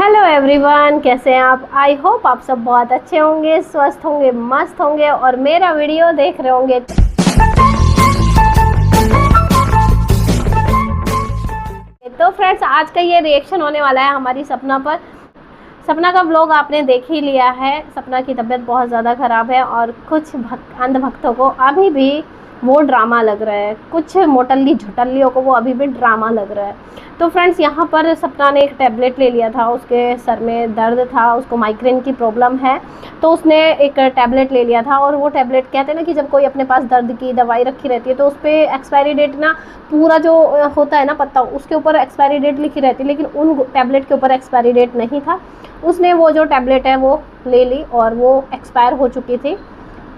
Hello everyone, कैसे हैं आप। आई होप आप सब बहुत अच्छे होंगे, स्वस्थ होंगे, मस्त होंगे और मेरा वीडियो देख रहे होंगे। तो फ्रेंड्स, आज का ये रिएक्शन होने वाला है हमारी सपना पर। सपना का व्लॉग आपने देख ही लिया है। सपना की तबीयत बहुत ज़्यादा ख़राब है और कुछ अंधभक्तों को अभी भी वो ड्रामा लग रहा है, कुछ मोटल्ली झुटल्लियों को वो अभी भी ड्रामा लग रहा है। तो फ्रेंड्स, यहाँ पर सपना ने एक टैबलेट ले लिया था, उसके सर में दर्द था, उसको माइग्रेन की प्रॉब्लम है, तो उसने एक टैबलेट ले लिया था। और वो टैबलेट कहते हैं ना कि जब कोई अपने पास दर्द की दवाई रखी रहती है तो उस पर एक्सपायरी डेट ना, पूरा जो होता है ना पत्ता, उसके ऊपर एक्सपायरी डेट लिखी रहती है, लेकिन उन टैबलेट के ऊपर एक्सपायरी डेट नहीं था। उसने वो जो टैबलेट है वो ले ली और वो एक्सपायर हो चुकी थी।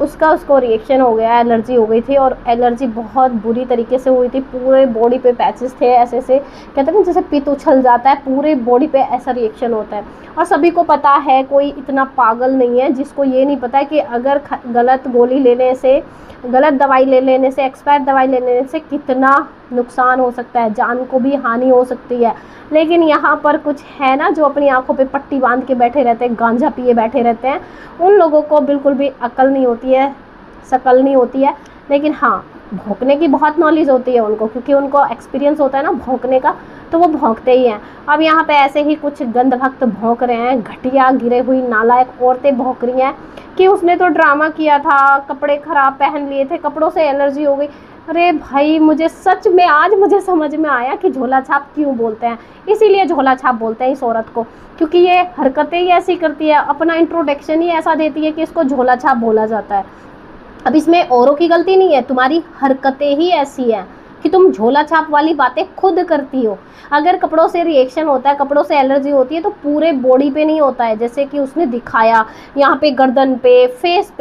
उसको रिएक्शन हो गया, एलर्जी हो गई थी और एलर्जी बहुत बुरी तरीके से हुई थी। पूरे बॉडी पे पैचेस थे, ऐसे ऐसे कहते हैं ना जैसे पित्त उछल जाता है, पूरे बॉडी पे ऐसा रिएक्शन होता है। और सभी को पता है, कोई इतना पागल नहीं है जिसको ये नहीं पता है कि अगर गलत गोली लेने से, गलत दवाई ले लेने से, एक्सपायर दवाई ले लेने से कितना नुकसान हो सकता है, जान को भी हानि हो सकती है। लेकिन यहाँ पर कुछ है ना जो अपनी आंखों पे पट्टी बांध के बैठे रहते हैं, गांजा पिए बैठे रहते हैं, उन लोगों को बिल्कुल भी अकल नहीं होती है, शकल नहीं होती है। लेकिन हाँ, भौंकने की बहुत नॉलेज होती है उनको, क्योंकि उनको एक्सपीरियंस होता है ना भौंकने का, तो वो भौंकते ही हैं। अब यहाँ पे ऐसे ही कुछ गंध भक्त भौंक रहे हैं, घटिया गिरे हुई नालायक औरतें भौंक रही हैं कि उसने तो ड्रामा किया था, कपड़े खराब पहन लिए थे, कपड़ों से एलर्जी हो गई। अरे भाई, मुझे सच में आज मुझे समझ में आया कि झोला छाप क्यों बोलते हैं। इसीलिए झोला छाप बोलते हैं इस औरत को, क्योंकि ये हरकतें ही ऐसी करती है, अपना इंट्रोडक्शन ही ऐसा देती है कि इसको झोला छाप बोला जाता है। अब इसमें औरों की गलती नहीं है, तुम्हारी हरकतें ही ऐसी हैं कि तुम झोला छाप वाली बातें खुद करती हो। अगर कपड़ों से रिएक्शन होता है, कपड़ों से एलर्जी होती है, तो पूरे बॉडी पे नहीं होता है, जैसे कि उसने दिखाया यहाँ पे गर्दन पे, फेस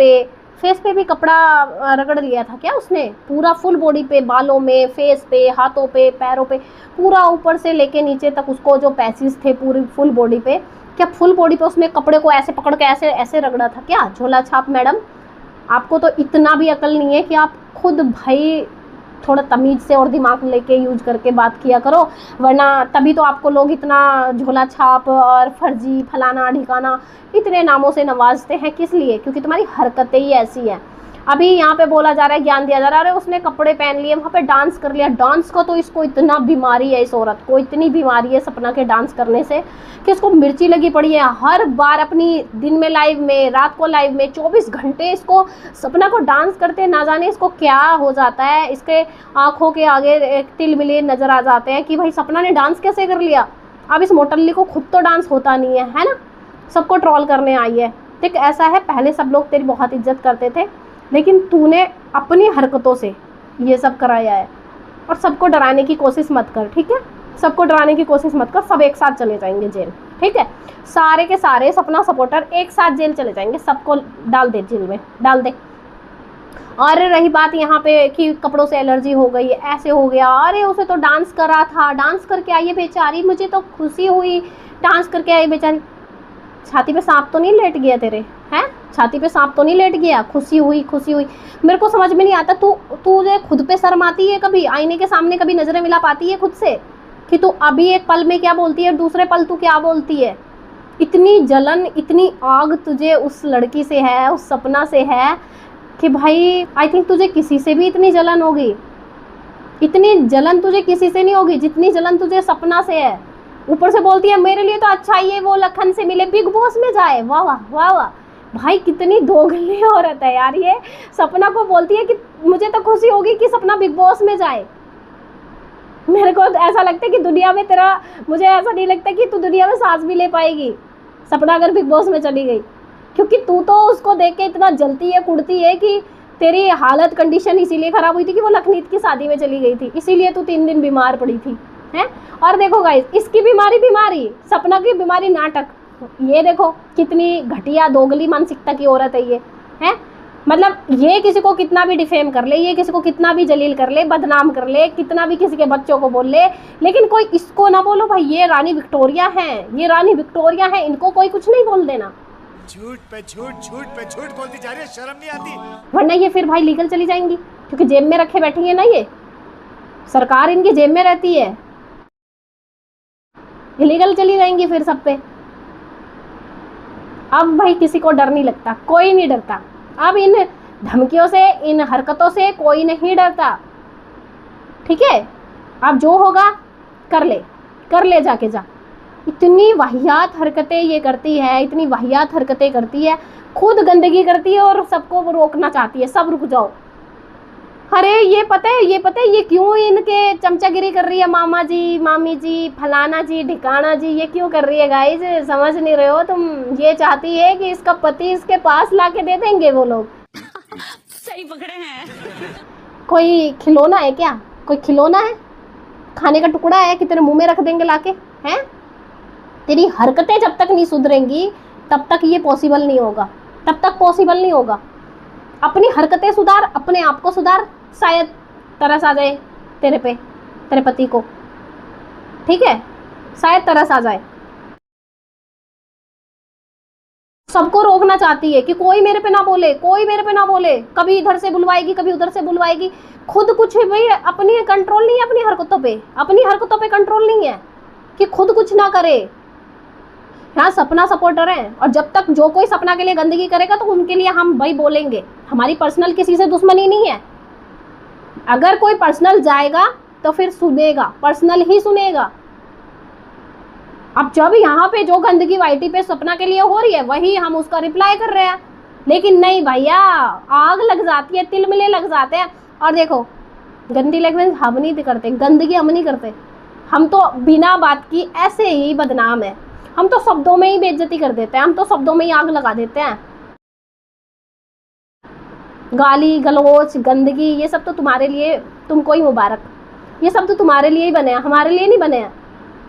पे भी कपड़ा रगड़ लिया था क्या उसने, पूरा फुल बॉडी पे, बालों में, फेस पे, हाथों पे, पैरों पे, पूरा ऊपर से लेके नीचे तक उसको जो पैचेस थे पूरी फुल बॉडी पे। क्या फुल बॉडी पे उसने कपड़े को ऐसे पकड़ के ऐसे ऐसे रगड़ा था क्या झोला छाप मैडम? आपको तो इतना भी अकल नहीं है कि आप खुद भाई थोड़ा तमीज से और दिमाग लेके यूज करके बात किया करो, वरना तभी तो आपको लोग इतना झोला छाप और फर्जी फलाना ढिकाना इतने नामों से नवाजते हैं। किस लिए? क्योंकि तुम्हारी हरकतें ही ऐसी हैं। अभी यहाँ पे बोला जा रहा है, ज्ञान दिया जा रहा है, अरे उसने कपड़े पहन लिए, वहाँ पे डांस कर लिया। डांस को तो इसको इतना बीमारी है, इस औरत को इतनी बीमारी है सपना के डांस करने से कि इसको मिर्ची लगी पड़ी है। हर बार अपनी दिन में लाइव में, रात को लाइव में, 24 घंटे इसको सपना को डांस करते, ना जाने इसको क्या हो जाता है। इसके आंखों के आगे एक तिल मिले नजर आ जाते हैं कि भाई सपना ने डांस कैसे कर लिया। अब इस मोटल्ली को खुद तो डांस होता नहीं है ना, सबको ट्रोल करने आई है। ठीक, ऐसा है, पहले सब लोग तेरी बहुत इज्जत करते थे, लेकिन तूने अपनी हरकतों से ये सब कराया है। और सबको डराने की कोशिश मत कर, ठीक है? सबको डराने की कोशिश मत कर, सब एक साथ चले जाएंगे जेल, ठीक है? सारे के सारे सपना सपोर्टर एक साथ जेल चले जाएंगे, सबको डाल दे जेल में, डाल दे। और रही बात यहाँ पे कि कपड़ों से एलर्जी हो गई, ऐसे हो गया, अरे उसे तो डांस करा था, डांस करके आई है बेचारी, मुझे तो खुशी हुई, डांस करके आई बेचारी। छाती पे सांप तो नहीं लेट गया तेरे, हैं? छाती पे सांप तो नहीं लेट गया? खुशी हुई, खुशी हुई। मेरे को समझ में नहीं आता, तुझे खुद पे शर्म आती है? कभी आईने के सामने कभी नजरें मिला पाती है खुद से कि तू अभी एक पल में क्या बोलती है, दूसरे पल तू क्या बोलती है? इतनी जलन, इतनी आग तुझे उस लड़की से है, उस सपना से है कि भाई आई थिंक तुझे किसी से भी इतनी जलन होगी। इतनी जलन तुझे किसी से नहीं होगी जितनी जलन तुझे सपना से है। ऊपर से बोलती है मेरे लिए तो अच्छा ही है वो लखन से मिले, बिग बॉस में जाए। वाह वाह वाह वाह, भाई कितनी दोगली औरत है यार ये। सपना को बोलती है कि मुझे तो खुशी होगी कि सपना बिग बॉस में जाए। मेरे को ऐसा लगता है कि दुनिया में तेरा, मुझे ऐसा नहीं लगता कि तू दुनिया में सांस भी ले पाएगी सपना अगर बिग बॉस में चली गई, क्योंकि तू तो उसको देख के इतना जलती है, कुड़ती है कि तेरी हालत कंडीशन इसीलिए खराब हुई थी कि वो लखनीत की शादी में चली गई थी, इसीलिए तू 3 दिन बीमार पड़ी थी, हैं? और देखो गाइस, इसकी बीमारी, सपना की बीमारी नाटक। ये देखो कितनी घटिया दोगली मानसिकता की औरत है ये, है? मतलब ये किसी को कितना भी डिफेम कर ले, ये किसी को कितना भी जलील कर ले, बदनाम कर ले, कितना भी किसी के बच्चों को बोल ले, लेकिन कोई इसको ना बोलो भाई ये रानी विक्टोरिया है, ये रानी विक्टोरिया है, इनको कोई कुछ नहीं बोल देना। झूठ पे झूठ, झूठ पे झूठ बोलती जा रही है, शर्म नहीं आती? वरना ये फिर भाई लीगल चली जाएंगी, क्योंकि जेब में रखे बैठी है ना, ये सरकार इनकी जेब में रहती है, इलीगल चली जाएंगी फिर सब पे। अब भाई किसी को डर नहीं लगता, कोई नहीं डरता। अब इन धमकियों से, इन हरकतों से कोई नहीं डरता। ठीक है, अब जो होगा कर ले जाके जा। इतनी वाहियात हरकतें ये करती है, इतनी वाहियात हरकतें करती है, खुद गंदगी करती है और सबको रोकना चाहती है, सब रुक जाओ। अरे ये पता है ये क्यों इनके चमचागिरी कर रही है, मामा जी, मामी जी, फलाना जी, ढिकाना जी, ये क्यों कर रही है गाइस? समझ नहीं रहे हो तुम? ये चाहती है कि इसका पति इसके पास लाके दे देंगे वो लोग। सही पकड़े हैं। कोई खिलौना है क्या? कोई खिलौना है? खाने का टुकड़ा है कि तेरे मुंह में रख देंगे लाके? हैं? तेरी हरकतें जब तक नहीं सुधरेंगी तब तक ये पॉसिबल नहीं होगा, तब तक पॉसिबल नहीं होगा। अपनी हरकतें सुधार, अपने आप को सुधार, शायद तरस आ जाए तेरे पे, तेरे पति को। ठीक है, शायद तरस आ जाए। सबको रोकना चाहती है कि कोई मेरे पे ना बोले, कोई मेरे पे ना बोले। कभी इधर से बुलवाएगी, कभी उधर से बुलवाएगी। खुद कुछ भाई अपनी कंट्रोल नहीं है, अपनी हरकतों पे कंट्रोल नहीं है कि खुद कुछ ना करे। यहाँ सपना सपोर्टर है, और जब तक जो कोई सपना के लिए गंदगी करेगा तो उनके लिए हम भाई बोलेंगे। हमारी पर्सनल किसी से दुश्मनी नहीं है। अगर कोई पर्सनल जाएगा तो फिर सुनेगा, पर्सनल ही सुनेगा। अब जब यहाँ पे जो गंदगी वाईटी पे सपना के लिए हो रही है वही हम उसका रिप्लाई कर रहे हैं, लेकिन नहीं भैया, आग लग जाती है, तिलमिले लग जाते हैं। और देखो, गंदी लैंग्वेज हम नहीं करते, गंदगी हम नहीं करते, हम तो बिना बात की ऐसे ही बदनाम है। हम तो शब्दों में ही बेइज्जती कर देते हैं, हम तो शब्दों में ही आग लगा देते हैं। गाली गलौज गंदगी ये सब तो तुम्हारे लिए, तुमको ही मुबारक। ये सब तो तुम्हारे लिए ही बने हैं, हमारे लिए नहीं बने हैं,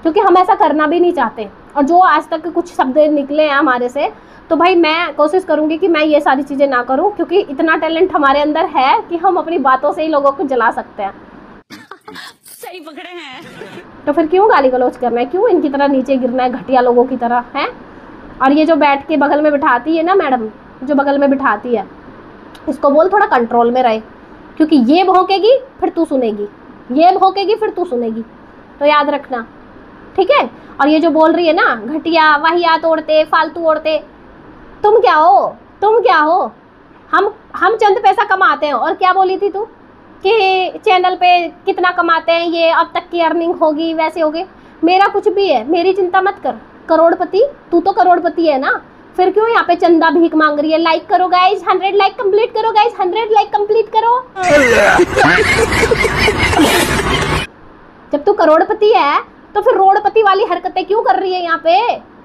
क्योंकि हम ऐसा करना भी नहीं चाहते। और जो आज तक कुछ शब्द निकले हैं हमारे से, तो भाई मैं कोशिश करूंगी कि मैं ये सारी चीज़ें ना करूं, क्योंकि इतना टैलेंट हमारे अंदर है कि हम अपनी बातों से ही लोगों को जला सकते हैं। सही पकड़े हैं। तो फिर क्यों गाली गलौज करना है, क्यों इनकी तरह नीचे गिरना है, घटिया लोगों की तरह है। और ये जो बैठ के बगल में बिठाती है ना मैडम, जो बगल में बिठाती है, इसको बोल थोड़ा कंट्रोल में रहे, क्योंकि ये भौंकेगी फिर तू सुनेगी, ये भौंकेगी फिर तू सुनेगी, तो याद रखना। ठीक है। और ये जो बोल रही है ना घटिया वाहियात औरतें, फालतू औरतें, तुम क्या हो? हम चंद पैसा कमाते हैं। और क्या बोली थी तू कि चैनल पे कितना कमाते हैं, ये अब तक की अर्निंग होगी, वैसे होगी। मेरा कुछ भी है, मेरी चिंता मत कर। करोड़पति, तू तो करोड़पति है ना, फिर क्यों यहाँ पे चंदा भीख मांग रही है? लाइक करो गाइज, 100 लाइक कंप्लीट करो गाइज, 100 लाइक कंप्लीट करो। जब तू करोड़पति है तो फिर रोडपति वाली हरकतें क्यों कर रही है? यहाँ पे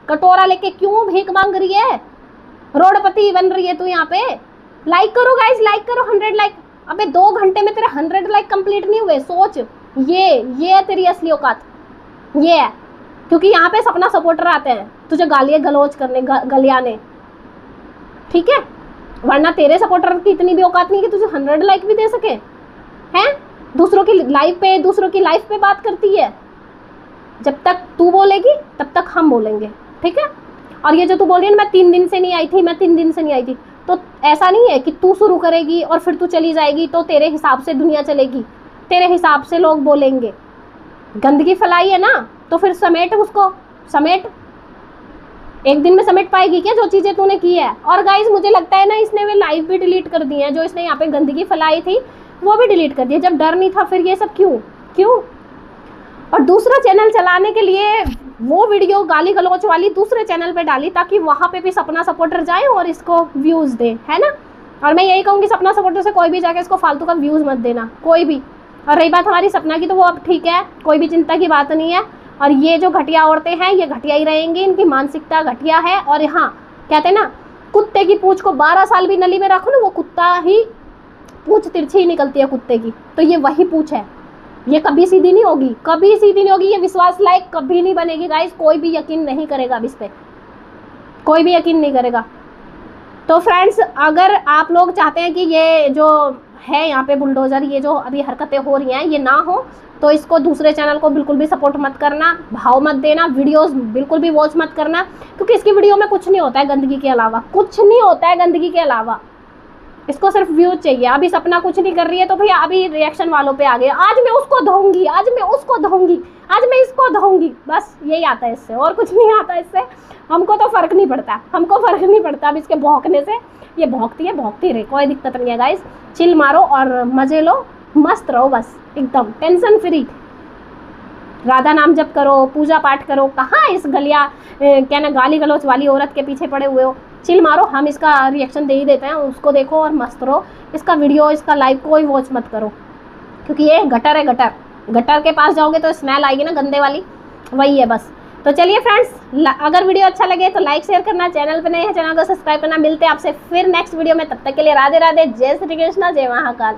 कटोरा लेके क्यों भीख मांग रही है? रोडपति बन रही है तू यहाँ पे। लाइक करो गाइज, लाइक करो, 100 लाइक। अबे 2 घंटे में तेरे 100 लाइक कंप्लीट नहीं हुए, सोच। ये है तेरी असली औकात, ये है। क्योंकि यहाँ पे सपना सपोर्टर आते हैं तुझे गालियाँ गलौज करने, गलियाने। ठीक है, वरना तेरे सपोर्टर की इतनी भी औकात नहीं कि तुझे 100 लाइक भी दे सके हैं। दूसरों की लाइफ पे बात करती है। जब तक तू बोलेगी तब तक हम बोलेंगे, ठीक है। और ये जो तू बोल रही है ना, मैं 3 दिन से नहीं आई थी, तो ऐसा नहीं है कि तू शुरू करेगी और फिर तू चली जाएगी तो तेरे हिसाब से दुनिया चलेगी, तेरे हिसाब से लोग बोलेंगे। गंदगी फैलाई है ना, तो फिर समेट उसको, समेट। एक दिन में समेट पाएगी क्या जो चीज़ें तूने की है? और गाइज मुझे लगता है ना, इसने वे लाइव भी डिलीट कर दी है, जो इसने यहाँ पे गंदगी फैलाई थी वो भी डिलीट कर दिया। जब डर नहीं था फिर ये सब क्यों? और दूसरा चैनल चलाने के लिए वो वीडियो गाली गलौच वाली दूसरे चैनल पे डाली, ताकि वहाँ पे भी सपना सपोर्टर जाए और इसको व्यूज़ दे, है ना। और मैं यही कहूँगी, सपना सपोर्टर से कोई भी जाके इसको फालतू का व्यूज़ मत देना, कोई भी। और रही बात हमारी सपना की, तो वो अब ठीक है, कोई भी चिंता की बात नहीं है। और ये जो घटिया औरतें हैं ये घटिया ही रहेंगी, इनकी मानसिकता घटिया है। और हाँ, कहते हैं ना, कुत्ते की पूँछ को 12 साल भी नली में रखो ना, वो कुत्ता ही पूँछ तिरछी ही निकलती है कुत्ते की। तो ये वही पूँछ है, ये कभी सीधी नहीं होगी, ये विश्वास लायक कभी नहीं बनेगी गाइस। कोई भी यकीन नहीं करेगा अब इस पे, कोई भी यकीन नहीं करेगा। तो फ्रेंड्स, अगर आप लोग चाहते हैं कि ये जो है यहाँ पे बुलडोज़र, ये जो अभी हरकतें हो रही हैं ये ना हो, तो इसको दूसरे चैनल को बिल्कुल भी सपोर्ट मत करना, भाव मत देना, वीडियोस बिल्कुल भी वॉच मत करना, क्योंकि इसकी वीडियो में कुछ नहीं होता है गंदगी के अलावा, कुछ नहीं होता है गंदगी के अलावा। इसको सिर्फ व्यूज चाहिए। अभी सपना कुछ नहीं कर रही है तो भैया अभी रिएक्शन वालों पे आ गए, आज मैं उसको धोऊंगी, आज मैं उसको धोऊंगी, आज मैं इसको धोऊंगी, बस यही आता है इससे, और कुछ नहीं आता इससे। हमको तो फ़र्क नहीं पड़ता, हमको फ़र्क नहीं पड़ता अब इसके भौंकने से। ये भौंकती रहे, कोई दिक्कत नहीं है गाइस। चिल मारो और मज़े लो, मस्त रहो बस एकदम टेंशन फ्री। राधा नाम जप करो, पूजा पाठ करो। कहाँ इस गलिया क्या ना गाली गलौच वाली औरत के पीछे पड़े हुए हो। चिल मारो, हम इसका रिएक्शन दे ही देते हैं, उसको देखो और मस्त रहो। इसका वीडियो, इसका लाइव कोई वॉच मत करो, क्योंकि ये गटर है। गटर के पास जाओगे तो स्मेल आएगी ना गंदे वाली, वही है बस। तो चलिए फ्रेंड्स, अगर वीडियो अच्छा लगे तो लाइक शेयर करना, चैनल पे नए हैं चैनल को सब्सक्राइब करना। मिलते हैं आपसे फिर नेक्स्ट वीडियो में, तब तक के लिए राधे राधे, जय श्री कृष्णा, जय महाकाल।